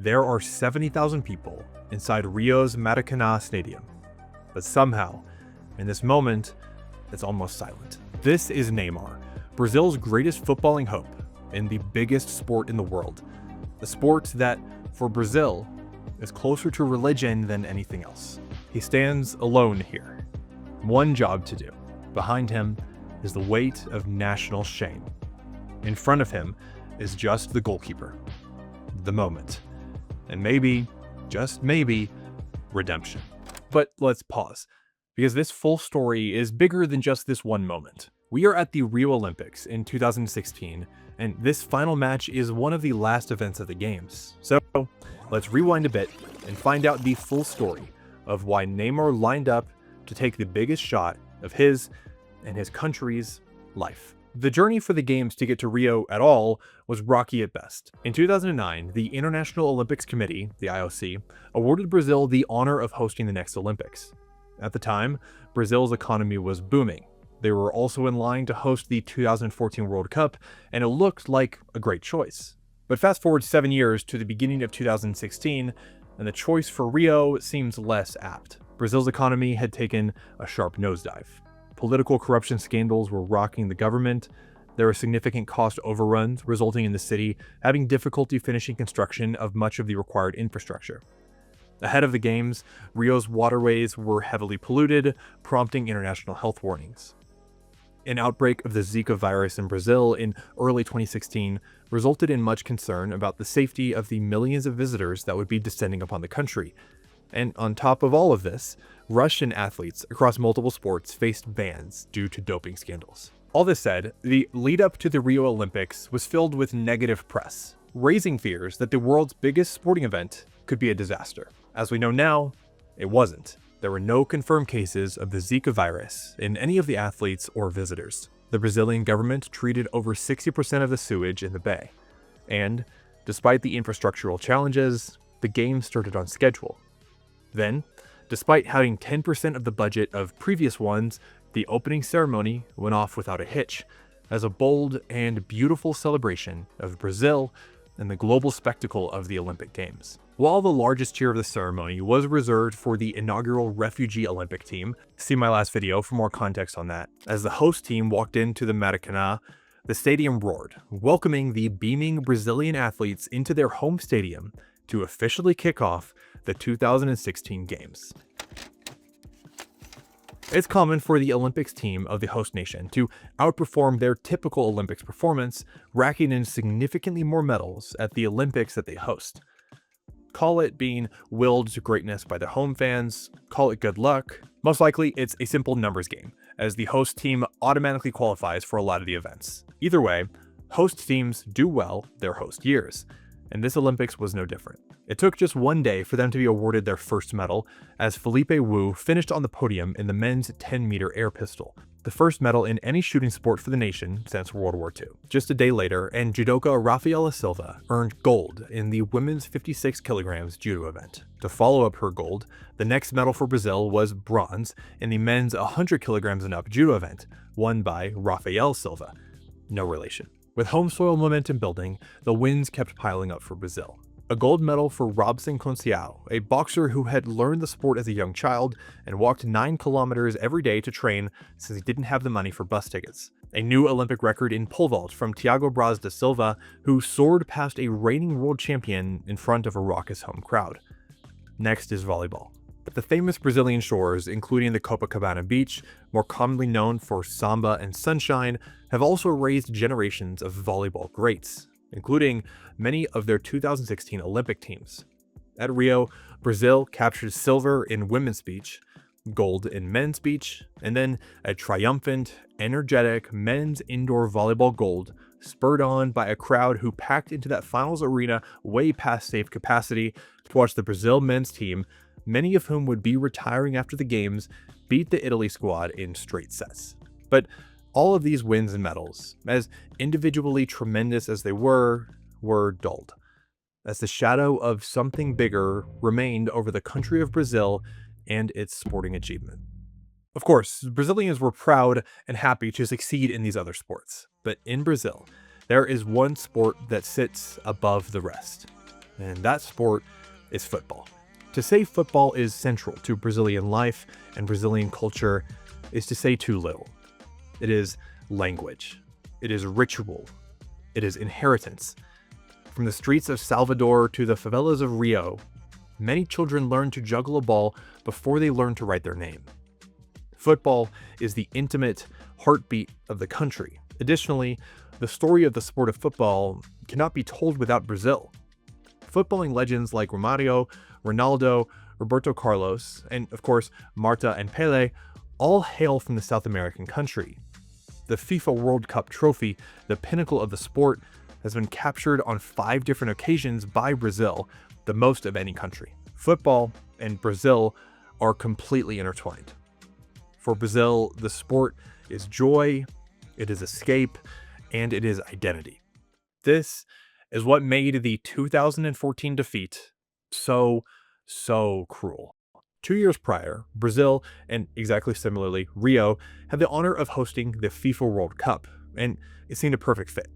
there are 70,000 people inside Rio's Maracana stadium. But somehow, in this moment, it's almost silent. This is Neymar, Brazil's greatest footballing hope in the biggest sport in the world. The sport that, for Brazil, is closer to religion than anything else. He stands alone here. One job to do. Behind him is the weight of national shame. In front of him is just the goalkeeper. The moment. And maybe, just maybe, redemption. But let's pause, because this full story is bigger than just this one moment. We are at the Rio Olympics in 2016, and this final match is one of the last events of the Games. So, let's rewind a bit and find out the full story of why Neymar lined up to take the biggest shot of his and his country's life. The journey for the Games to get to Rio at all was rocky at best. In 2009, the International Olympics Committee, the IOC, awarded Brazil the honor of hosting the next Olympics. At the time, Brazil's economy was booming. They were also in line to host the 2014 World Cup, and it looked like a great choice. But fast forward 7 years to the beginning of 2016, and the choice for Rio seems less apt. Brazil's economy had taken a sharp nosedive. Political corruption scandals were rocking the government. There were significant cost overruns, resulting in the city having difficulty finishing construction of much of the required infrastructure. Ahead of the Games, Rio's waterways were heavily polluted, prompting international health warnings. An outbreak of the Zika virus in Brazil in early 2016 resulted in much concern about the safety of the millions of visitors that would be descending upon the country. And on top of all of this, Russian athletes across multiple sports faced bans due to doping scandals. All this said, the lead up to the Rio Olympics was filled with negative press, raising fears that the world's biggest sporting event could be a disaster. As we know now, it wasn't. There were no confirmed cases of the Zika virus in any of the athletes or visitors. The Brazilian government treated over 60% of the sewage in the bay. And, despite the infrastructural challenges, the Games started on schedule. Then, despite having 10% of the budget of previous ones, the opening ceremony went off without a hitch, as a bold and beautiful celebration of Brazil and the global spectacle of the Olympic Games. While the largest cheer of the ceremony was reserved for the inaugural refugee Olympic team, see my last video for more context on that, as the host team walked into the Maracana, the stadium roared, welcoming the beaming Brazilian athletes into their home stadium to officially kick off the 2016 Games. It's common for the Olympics team of the host nation to outperform their typical Olympics performance, racking in significantly more medals at the Olympics that they host. Call it being willed to greatness by the home fans, call it good luck. Most likely, it's a simple numbers game, as the host team automatically qualifies for a lot of the events. Either way, host teams do well their host years, and this Olympics was no different. It took just one day for them to be awarded their first medal, as Felipe Wu finished on the podium in the men's 10-meter air pistol, the first medal in any shooting sport for the nation since World War II. Just a day later, and judoka Rafaela Silva earned gold in the women's 56 kilograms judo event. To follow up her gold, the next medal for Brazil was bronze in the men's 100 kilograms and up judo event, won by Rafael Silva. No relation. With home soil momentum building, the wins kept piling up for Brazil. A gold medal for Robson Conceição, a boxer who had learned the sport as a young child and walked 9 kilometers every day to train since he didn't have the money for bus tickets. A new Olympic record in pole vault from Thiago Braz da Silva, who soared past a reigning world champion in front of a raucous home crowd. Next is volleyball. The famous Brazilian shores, including the Copacabana beach, more commonly known for samba and sunshine, have also raised generations of volleyball greats, including many of their 2016 Olympic teams. At Rio, Brazil captured silver in women's beach, gold in men's beach, and then a triumphant, energetic men's indoor volleyball gold, spurred on by a crowd who packed into that finals arena way past safe capacity to watch the Brazil men's team, many of whom would be retiring after the Games, beat the Italy squad in straight sets. But all of these wins and medals, as individually tremendous as they were dulled, as the shadow of something bigger remained over the country of Brazil and its sporting achievement. Of course, Brazilians were proud and happy to succeed in these other sports, but in Brazil, there is one sport that sits above the rest: and that sport is football. To say football is central to Brazilian life and Brazilian culture is to say too little. It is language. It is ritual. It is inheritance. From the streets of Salvador to the favelas of Rio, many children learn to juggle a ball before they learn to write their name. Football is the intimate heartbeat of the country. Additionally, the story of the sport of football cannot be told without Brazil. Footballing legends like Romario, Ronaldo, Roberto Carlos, and of course Marta and Pelé all hail from the South American country. The FIFA World Cup trophy, the pinnacle of the sport, has been captured on 5 different occasions by Brazil, the most of any country. Football and Brazil are completely intertwined. For Brazil, the sport is joy, it is escape, and it is identity. This is what made the 2014 defeat so cruel. 2 years prior, Brazil, and exactly similarly, Rio, had the honor of hosting the FIFA World Cup, and it seemed a perfect fit.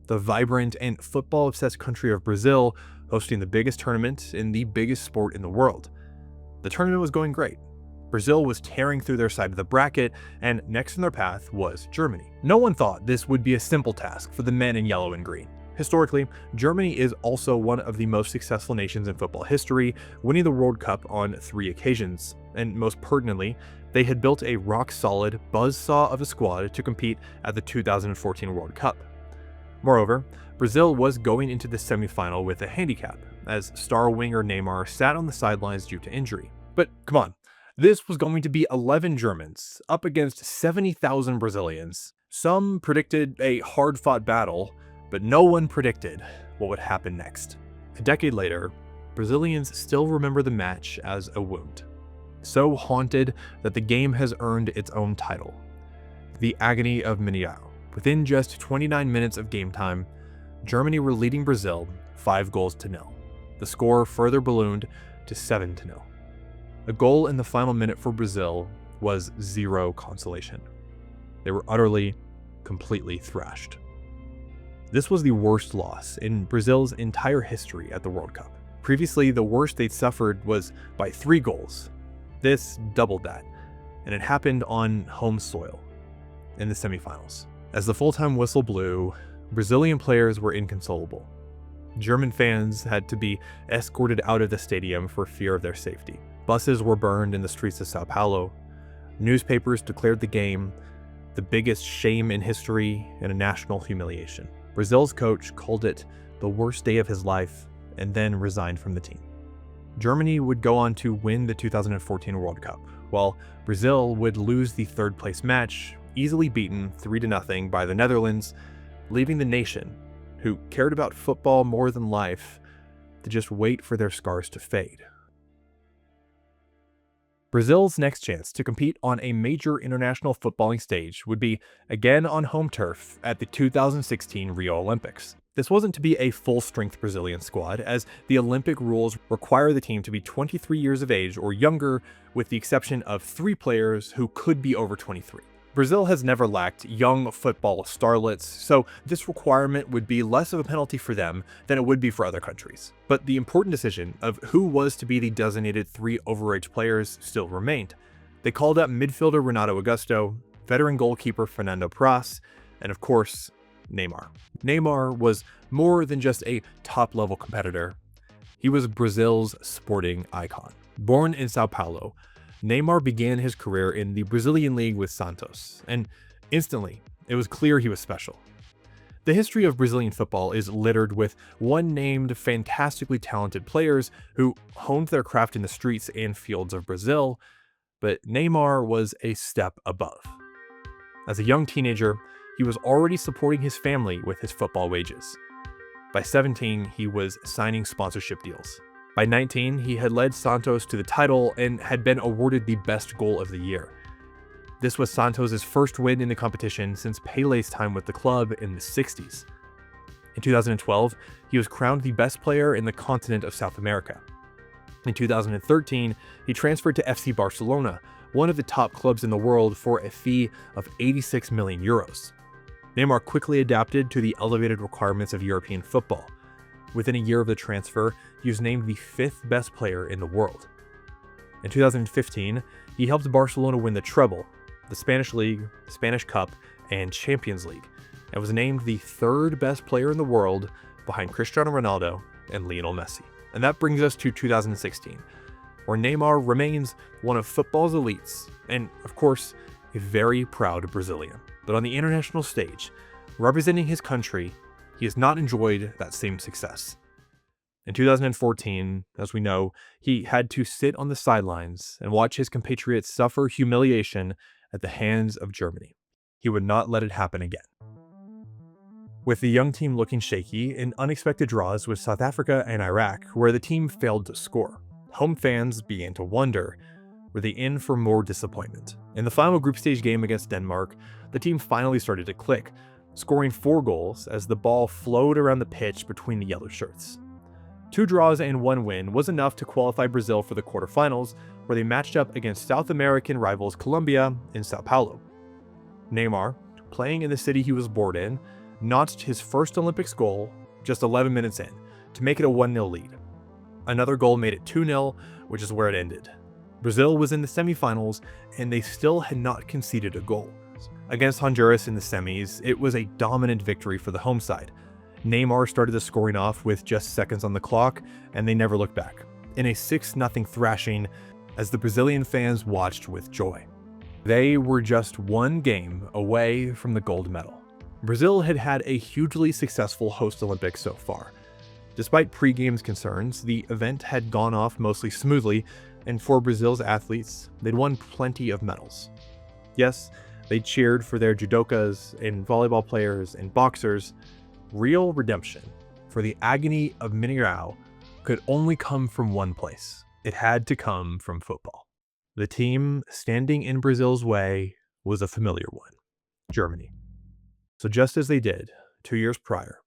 The vibrant and football-obsessed country of Brazil hosting the biggest tournament in the biggest sport in the world. The tournament was going great. Brazil was tearing through their side of the bracket, and next in their path was Germany. No one thought this would be a simple task for the men in yellow and green. Historically, Germany is also one of the most successful nations in football history, winning the World Cup on 3 occasions. And most pertinently, they had built a rock-solid buzzsaw of a squad to compete at the 2014 World Cup. Moreover, Brazil was going into the semifinal with a handicap, as star winger Neymar sat on the sidelines due to injury. But come on, this was going to be 11 Germans up against 70,000 Brazilians. Some predicted a hard-fought battle, but no one predicted what would happen next. A decade later, Brazilians still remember the match as a wound, so haunted that the game has earned its own title, The Agony of Mineirão. Within just 29 minutes of game time, Germany were leading Brazil 5-0. The score further ballooned to 7-0. A goal in the final minute for Brazil was zero consolation. They were utterly, completely thrashed. This was the worst loss in Brazil's entire history at the World Cup. Previously, the worst they'd suffered was by 3 goals. This doubled that, and it happened on home soil in the semifinals. As the full-time whistle blew, Brazilian players were inconsolable. German fans had to be escorted out of the stadium for fear of their safety. Buses were burned in the streets of Sao Paulo. Newspapers declared the game the biggest shame in history and a national humiliation. Brazil's coach called it the worst day of his life and then resigned from the team. Germany would go on to win the 2014 World Cup, while Brazil would lose the 3rd-place match, easily beaten 3-0 by the Netherlands, leaving the nation, who cared about football more than life, to just wait for their scars to fade. Brazil's next chance to compete on a major international footballing stage would be again on home turf at the 2016 Rio Olympics. This wasn't to be a full-strength Brazilian squad, as the Olympic rules require the team to be 23 years of age or younger, with the exception of 3 players who could be over 23. Brazil has never lacked young football starlets, so this requirement would be less of a penalty for them than it would be for other countries. But the important decision of who was to be the designated 3 overage players still remained. They called up midfielder Renato Augusto, veteran goalkeeper Fernando Praz, and of course, Neymar. Neymar was more than just a top-level competitor. He was Brazil's sporting icon. Born in Sao Paulo, Neymar began his career in the Brazilian league with Santos, and instantly, it was clear he was special. The history of Brazilian football is littered with one-named, fantastically talented players who honed their craft in the streets and fields of Brazil, but Neymar was a step above. As a young teenager, he was already supporting his family with his football wages. By 17, he was signing sponsorship deals. By 19, he had led Santos to the title and had been awarded the best goal of the year. This was Santos' first win in the competition since Pelé's time with the club in the 60s. In 2012, he was crowned the best player in the continent of South America. In 2013, he transferred to FC Barcelona, one of the top clubs in the world, for a fee of 86 million euros. Neymar quickly adapted to the elevated requirements of European football. within a year of the transfer, he was named the 5th best player in the world. In 2015, he helped Barcelona win the treble, the Spanish League, Spanish Cup, and Champions League, and was named the 3rd best player in the world behind Cristiano Ronaldo and Lionel Messi. And that brings us to 2016, where Neymar remains one of football's elites, and of course, a very proud Brazilian. But on the international stage, representing his country, he has not enjoyed that same success. In 2014, as we know, he had to sit on the sidelines and watch his compatriots suffer humiliation at the hands of Germany. He would not let it happen again. With the young team looking shaky, an unexpected draws with South Africa and Iraq, where the team failed to score. Home fans began to wonder, were they in for more disappointment? In the final group stage game against Denmark, the team finally started to click, scoring 4 goals as the ball flowed around the pitch between the yellow shirts. 2 draws and 1 win was enough to qualify Brazil for the quarterfinals, where they matched up against South American rivals Colombia in Sao Paulo. Neymar, playing in the city he was born in, notched his first Olympics goal just 11 minutes in to make it a 1-0 lead. Another goal made it 2-0, which is where it ended. Brazil was in the semifinals, and they still had not conceded a goal. Against Honduras in the semis, it was a dominant victory for the home side. Neymar started the scoring off with just seconds on the clock, and they never looked back, in a 6-0 thrashing as the Brazilian fans watched with joy. They were just 1 game away from the gold medal. Brazil had had a hugely successful host Olympics so far. Despite pre-games concerns, the event had gone off mostly smoothly, and for Brazil's athletes, they'd won plenty of medals. Yes, they cheered for their judokas and volleyball players and boxers. Real redemption for the agony of Mineirão could only come from one place. It had to come from football. The team standing in Brazil's way was a familiar one, Germany. So just as they did 2 years prior,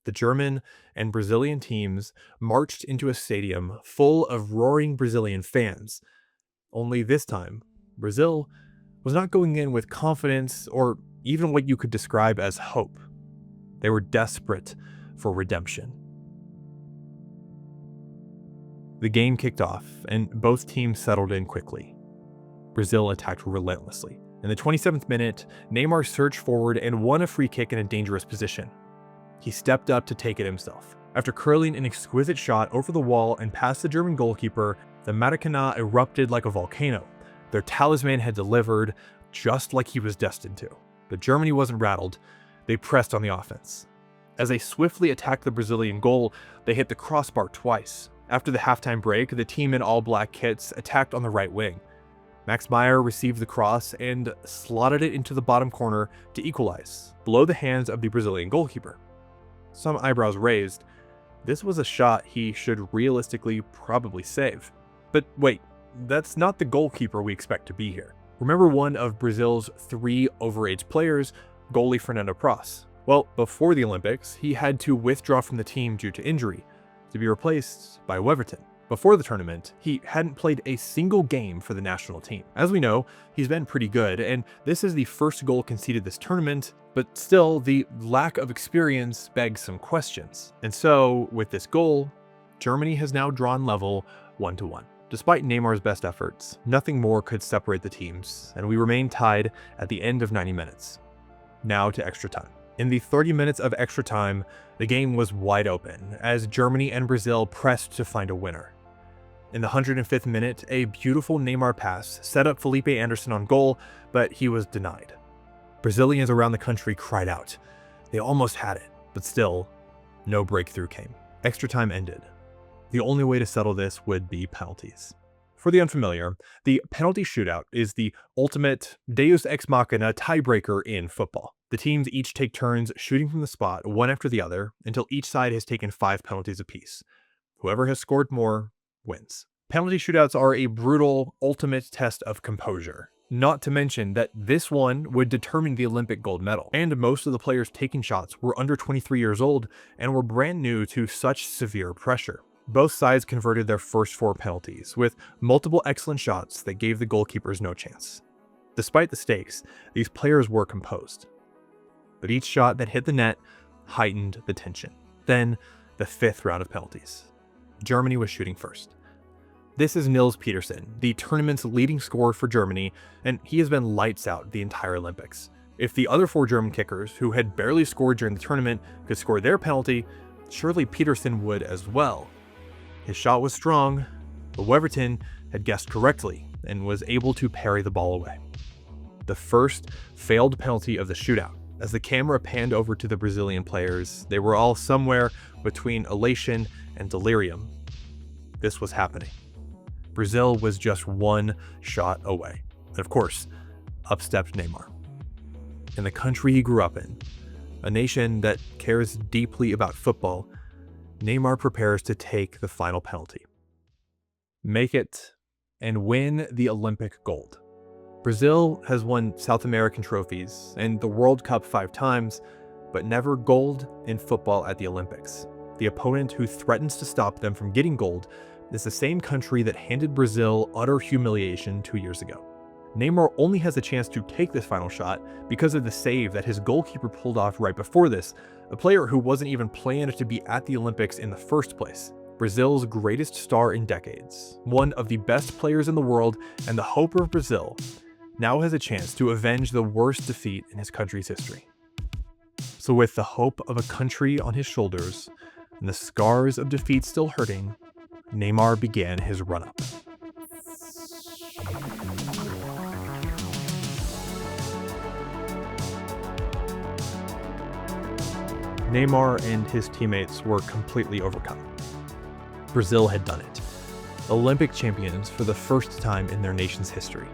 the German and Brazilian teams marched into a stadium full of roaring Brazilian fans. Only this time, Brazil was not going in with confidence or even what you could describe as hope. They were desperate for redemption. The game kicked off, and both teams settled in quickly. Brazil attacked relentlessly. In the 27th minute, Neymar surged forward and won a free kick in a dangerous position. He stepped up to take it himself. After curling an exquisite shot over the wall and past the German goalkeeper, the Maracana erupted like a volcano. Their talisman had delivered, just like he was destined to. But Germany wasn't rattled. They pressed on the offense. As they swiftly attacked the Brazilian goal, they hit the crossbar twice. After the halftime break, the team in all black kits attacked on the right wing. Max Meyer received the cross and slotted it into the bottom corner to equalize, below the hands of the Brazilian goalkeeper. Some eyebrows raised. This was a shot he should realistically probably save. But wait, that's not the goalkeeper we expect to be here. Remember one of Brazil's 3 overage players, goalie Fernando Praz? Well, before the Olympics, he had to withdraw from the team due to injury, to be replaced by Weverton. Before the tournament, he hadn't played a single game for the national team. As we know, he's been pretty good, and this is the first goal conceded this tournament, but still, the lack of experience begs some questions. And so, with this goal, Germany has now drawn level 1-1. Despite Neymar's best efforts, nothing more could separate the teams, and we remain tied at the end of 90 minutes. Now to extra time. In the 30 minutes of extra time, the game was wide open, as Germany and Brazil pressed to find a winner. In the 105th minute, a beautiful Neymar pass set up Felipe Anderson on goal, but he was denied. Brazilians around the country cried out. They almost had it, but still, no breakthrough came. Extra time ended. The only way to settle this would be penalties. For the unfamiliar, the penalty shootout is the ultimate deus ex machina tiebreaker in football. The teams each take turns shooting from the spot, one after the other, until each side has taken 5 penalties apiece. Whoever has scored more wins. Penalty shootouts are a brutal, ultimate test of composure. Not to mention that this one would determine the Olympic gold medal, and most of the players taking shots were under 23 years old and were brand new to such severe pressure. Both sides converted their first 4 penalties, with multiple excellent shots that gave the goalkeepers no chance. Despite the stakes, these players were composed. But each shot that hit the net heightened the tension. Then, the 5th round of penalties. Germany was shooting first. This is Nils Petersen, the tournament's leading scorer for Germany, and he has been lights out the entire Olympics. If the other 4 German kickers, who had barely scored during the tournament, could score their penalty, surely Petersen would as well. His shot was strong, but Weverton had guessed correctly and was able to parry the ball away. The first failed penalty of the shootout. As the camera panned over to the Brazilian players, they were all somewhere between elation and delirium. This was happening. Brazil was just 1 shot away. And of course, up stepped Neymar. In the country he grew up in, a nation that cares deeply about football, Neymar prepares to take the final penalty. Make it and win the Olympic gold. Brazil has won South American trophies and the World Cup 5 times, but never gold in football at the Olympics. The opponent who threatens to stop them from getting gold is the same country that handed Brazil utter humiliation 2 years ago. Neymar only has a chance to take this final shot because of the save that his goalkeeper pulled off right before this, a player who wasn't even planned to be at the Olympics in the first place. Brazil's greatest star in decades, one of the best players in the world, and the hope of Brazil, now has a chance to avenge the worst defeat in his country's history. So with the hope of a country on his shoulders, and the scars of defeat still hurting, Neymar began his run-up. Neymar and his teammates were completely overcome. Brazil had done it. Olympic champions for the first time in their nation's history.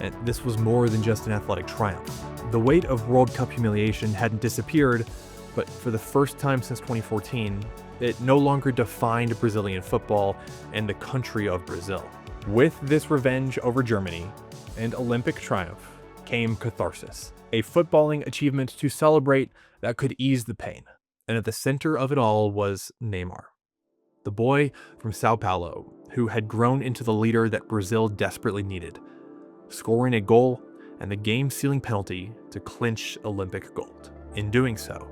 And this was more than just an athletic triumph. The weight of World Cup humiliation hadn't disappeared, but for the first time since 2014, it no longer defined Brazilian football and the country of Brazil. With this revenge over Germany and Olympic triumph came catharsis, a footballing achievement to celebrate that could ease the pain. And at the center of it all was Neymar, the boy from Sao Paulo who had grown into the leader that Brazil desperately needed, scoring a goal and the game-sealing penalty to clinch Olympic gold. In doing so,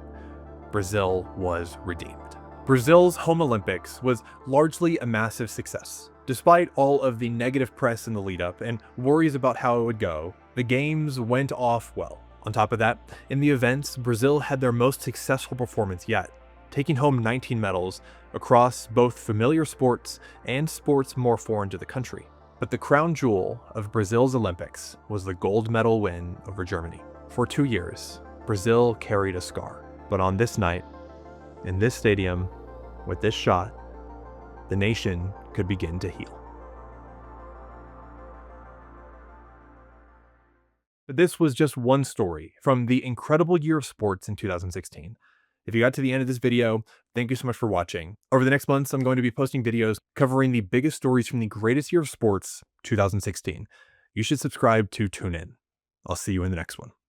Brazil was redeemed. Brazil's home Olympics was largely a massive success. Despite all of the negative press in the lead-up and worries about how it would go, the games went off well. On top of that, in the events, Brazil had their most successful performance yet, taking home 19 medals across both familiar sports and sports more foreign to the country. But the crown jewel of Brazil's Olympics was the gold medal win over Germany. For 2 years, Brazil carried a scar. But on this night, in this stadium, with this shot, the nation could begin to heal. But this was just one story from the incredible year of sports in 2016. If you got to the end of this video, thank you so much for watching. Over the next months, I'm going to be posting videos covering the biggest stories from the greatest year of sports, 2016. You should subscribe to tune in. I'll see you in the next one.